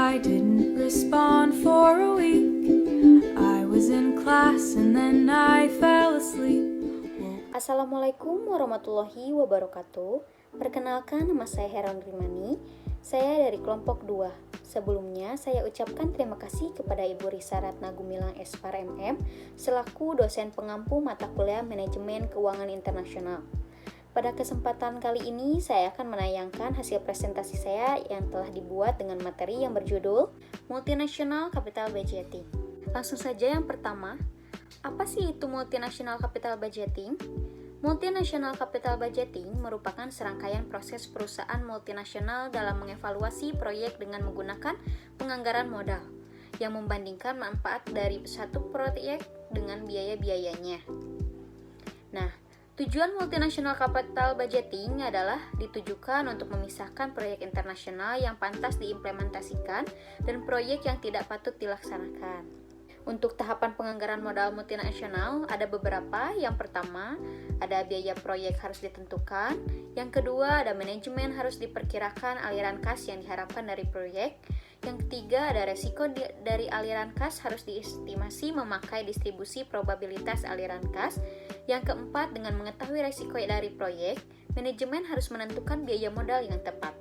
I didn't respond for a week. I was in class and then I fell asleep. Assalamualaikum warahmatullahi wabarakatuh. Perkenalkan, nama saya Heron Rimani. Saya dari kelompok 2. Sebelumnya, saya ucapkan terima kasih kepada Ibu Risa Ratna Gumilang Espar MM selaku dosen pengampu mata kuliah Manajemen Keuangan Internasional. Pada kesempatan kali ini, saya akan menayangkan hasil presentasi saya yang telah dibuat dengan materi yang berjudul Multinational Capital Budgeting. Langsung saja yang pertama, apa sih itu Multinational Capital Budgeting? Multinational Capital Budgeting merupakan serangkaian proses perusahaan multinasional dalam mengevaluasi proyek dengan menggunakan penganggaran modal yang membandingkan manfaat dari satu proyek dengan biaya-biayanya. Nah, tujuan Multinational Capital Budgeting adalah ditujukan untuk memisahkan proyek internasional yang pantas diimplementasikan dan proyek yang tidak patut dilaksanakan. Untuk tahapan penganggaran modal multinasional ada beberapa. Yang pertama, ada biaya proyek harus ditentukan. Yang kedua, ada manajemen harus diperkirakan aliran kas yang diharapkan dari proyek. Yang ketiga, ada resiko dari aliran kas harus diestimasi memakai distribusi probabilitas aliran kas. Yang keempat, dengan mengetahui resiko dari proyek, manajemen harus menentukan biaya modal yang tepat.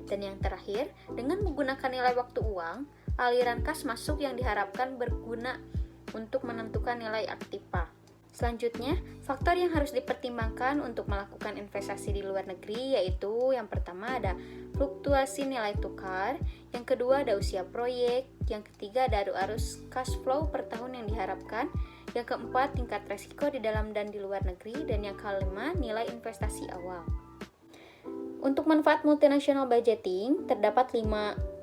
Dan yang terakhir, dengan menggunakan nilai waktu uang, aliran kas masuk yang diharapkan berguna untuk menentukan nilai aktiva. Selanjutnya, faktor yang harus dipertimbangkan untuk melakukan investasi di luar negeri yaitu yang pertama ada fluktuasi nilai tukar, yang kedua ada usia proyek, yang ketiga ada arus cash flow per tahun yang diharapkan, yang keempat tingkat resiko di dalam dan di luar negeri, dan yang kelima nilai investasi awal. Untuk manfaat multinational budgeting terdapat 5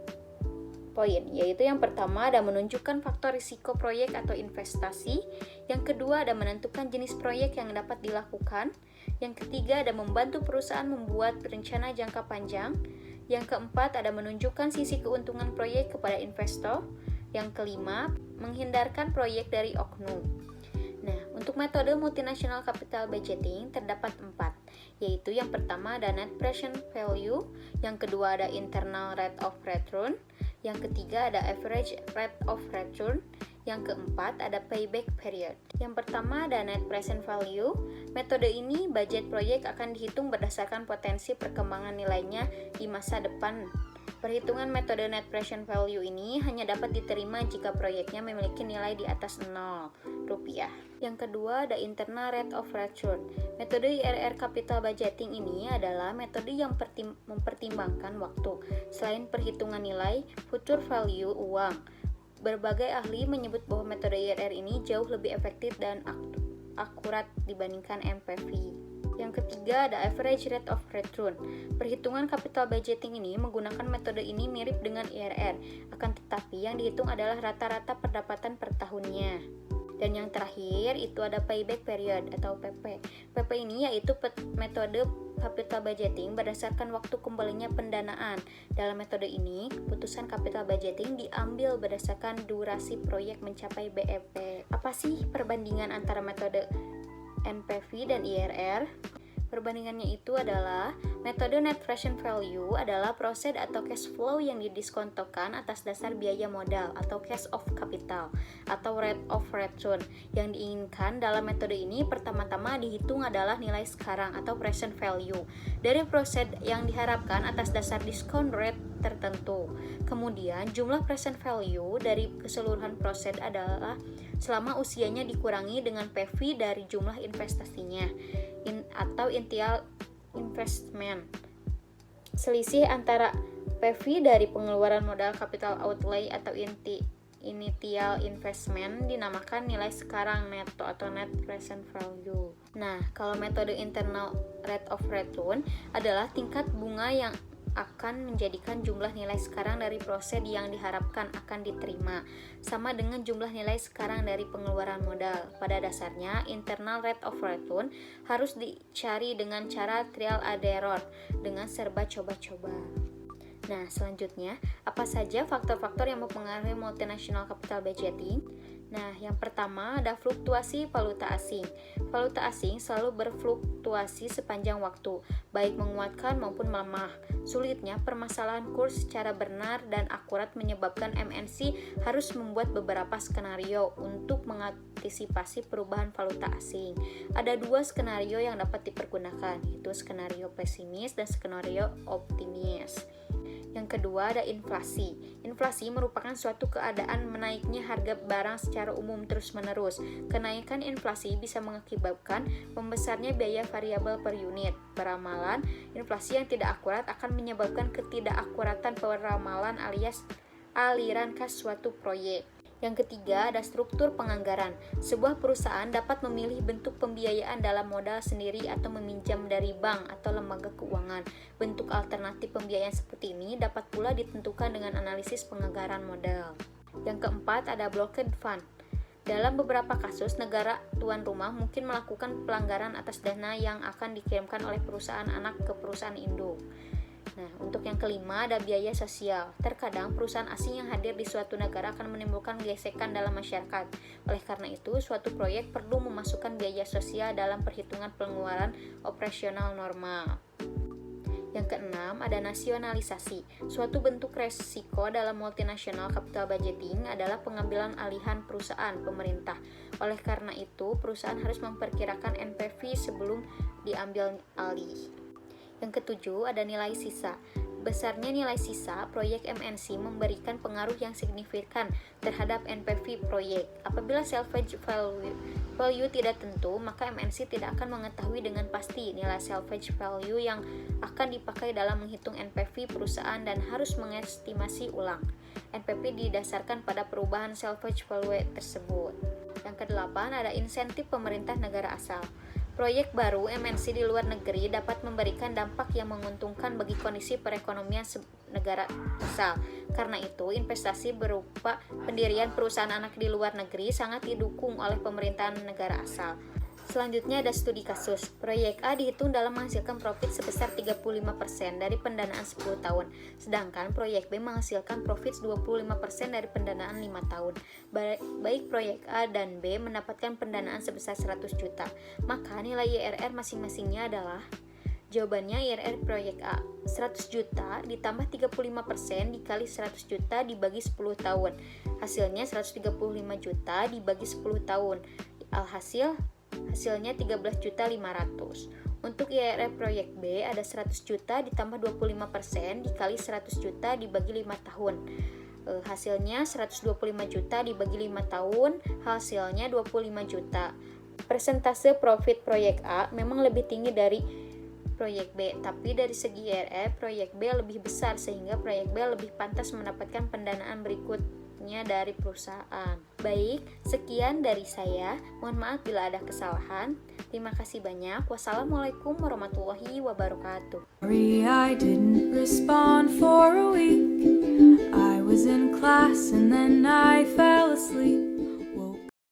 poin, yaitu yang pertama ada menunjukkan faktor risiko proyek atau investasi, yang kedua ada menentukan jenis proyek yang dapat dilakukan, yang ketiga ada membantu perusahaan membuat rencana jangka panjang, yang keempat ada menunjukkan sisi keuntungan proyek kepada investor, yang kelima menghindarkan proyek dari oknum. Nah, untuk metode multinational capital budgeting terdapat 4, yaitu yang pertama ada net present value, yang kedua ada internal rate of return, yang ketiga ada average rate of return, yang keempat ada payback period. Yang pertama ada net present value. Metode ini budget proyek akan dihitung berdasarkan potensi perkembangan nilainya di masa depan. Perhitungan metode net present value ini hanya dapat diterima jika proyeknya memiliki nilai di atas 0 rupiah. Yang kedua ada internal rate of return. Metode IRR capital budgeting ini adalah metode yang mempertimbangkan waktu. Selain perhitungan nilai future value uang, berbagai ahli menyebut bahwa metode IRR ini jauh lebih efektif dan akurat dibandingkan MPV. Yang ketiga ada average rate of return. Perhitungan capital budgeting ini menggunakan metode ini mirip dengan IRR, akan tetapi yang dihitung adalah rata-rata pendapatan per tahunnya. Dan yang terakhir itu ada payback period atau PP. PP ini yaitu metode capital budgeting berdasarkan waktu kembalinya pendanaan. Dalam metode ini, keputusan capital budgeting diambil berdasarkan durasi proyek mencapai BEP. Apa sih perbandingan antara metode NPV dan IRR? Perbandingannya itu adalah metode net present value adalah proses atau cash flow yang didiskontokan atas dasar biaya modal atau cash of capital atau rate of return. Yang diinginkan dalam metode ini pertama-tama dihitung adalah nilai sekarang atau present value dari proses yang diharapkan atas dasar discount rate tertentu. Kemudian jumlah present value dari keseluruhan proses adalah selama usianya dikurangi dengan PV dari jumlah investasinya atau initial investment. Selisih antara PV dari pengeluaran modal capital outlay atau initial investment dinamakan nilai sekarang neto atau net present value. Nah, kalau metode internal rate of return adalah tingkat bunga yang akan menjadikan jumlah nilai sekarang dari proses yang diharapkan akan diterima sama dengan jumlah nilai sekarang dari pengeluaran modal. Pada dasarnya, internal rate of return harus dicari dengan cara trial and error dengan serba coba-coba. Nah, selanjutnya, apa saja faktor-faktor yang mempengaruhi multinational capital budgeting? Nah, yang pertama ada fluktuasi valuta asing. Valuta asing selalu berfluktuasi sepanjang waktu, baik menguatkan maupun melemah. Sulitnya permasalahan kurs secara benar dan akurat menyebabkan MNC harus membuat beberapa skenario untuk mengantisipasi perubahan valuta asing. Ada dua skenario yang dapat dipergunakan, yaitu skenario pesimis dan skenario optimis. Yang kedua ada inflasi. Inflasi merupakan suatu keadaan menaiknya harga barang secara umum terus-menerus. Kenaikan inflasi bisa mengakibatkan membesarnya biaya variabel per unit. Peramalan inflasi yang tidak akurat akan menyebabkan ketidakakuratan peramalan alias aliran kas suatu proyek. Yang ketiga ada struktur penganggaran. Sebuah perusahaan dapat memilih bentuk pembiayaan dalam modal sendiri atau meminjam dari bank atau lembaga keuangan. Bentuk alternatif pembiayaan seperti ini dapat pula ditentukan dengan analisis penganggaran modal. Yang keempat ada blocked fund. Dalam beberapa kasus, negara tuan rumah mungkin melakukan pelanggaran atas dana yang akan dikirimkan oleh perusahaan anak ke perusahaan induk. Nah, untuk yang kelima ada biaya sosial. Terkadang perusahaan asing yang hadir di suatu negara akan menimbulkan gesekan dalam masyarakat. Oleh karena itu, suatu proyek perlu memasukkan biaya sosial dalam perhitungan pengeluaran operasional normal. Yang keenam ada nasionalisasi. Suatu bentuk resiko dalam multinational capital budgeting adalah pengambilan alihan perusahaan pemerintah. Oleh karena itu, perusahaan harus memperkirakan NPV sebelum diambil alih. Yang ketujuh ada nilai sisa. Besarnya nilai sisa proyek MNC memberikan pengaruh yang signifikan terhadap NPV proyek. Apabila salvage value tidak tentu, maka MNC tidak akan mengetahui dengan pasti nilai salvage value yang akan dipakai dalam menghitung NPV perusahaan dan harus mengestimasi ulang. NPV didasarkan pada perubahan salvage value tersebut. Yang kedelapan ada insentif pemerintah negara asal. Proyek baru MNC di luar negeri dapat memberikan dampak yang menguntungkan bagi kondisi perekonomian negara asal. Karena itu, investasi berupa pendirian perusahaan anak di luar negeri sangat didukung oleh pemerintahan negara asal. Selanjutnya ada studi kasus. Proyek A dihitung dalam menghasilkan profit sebesar 35% dari pendanaan 10 tahun, sedangkan proyek B menghasilkan profit 25% dari pendanaan 5 tahun. Baik proyek A dan B mendapatkan pendanaan sebesar 100 juta. Maka nilai IRR masing-masingnya adalah jawabannya IRR proyek A 100 juta ditambah 35% dikali 100 juta dibagi 10 tahun. Hasilnya 135 juta dibagi 10 tahun. Hasilnya 13.500. Untuk IRR proyek B ada 100 juta ditambah 25% dikali 100 juta dibagi 5 tahun. Hasilnya 125 juta dibagi 5 tahun, hasilnya 25 juta. Persentase profit proyek A memang lebih tinggi dari proyek B, tapi dari segi IRR proyek B lebih besar sehingga proyek B lebih pantas mendapatkan pendanaan berikutnya dari perusahaan. Baik, sekian dari saya. Mohon maaf bila ada kesalahan. Terima kasih banyak. Wassalamualaikum warahmatullahi wabarakatuh. Sorry, I didn't respond for a week.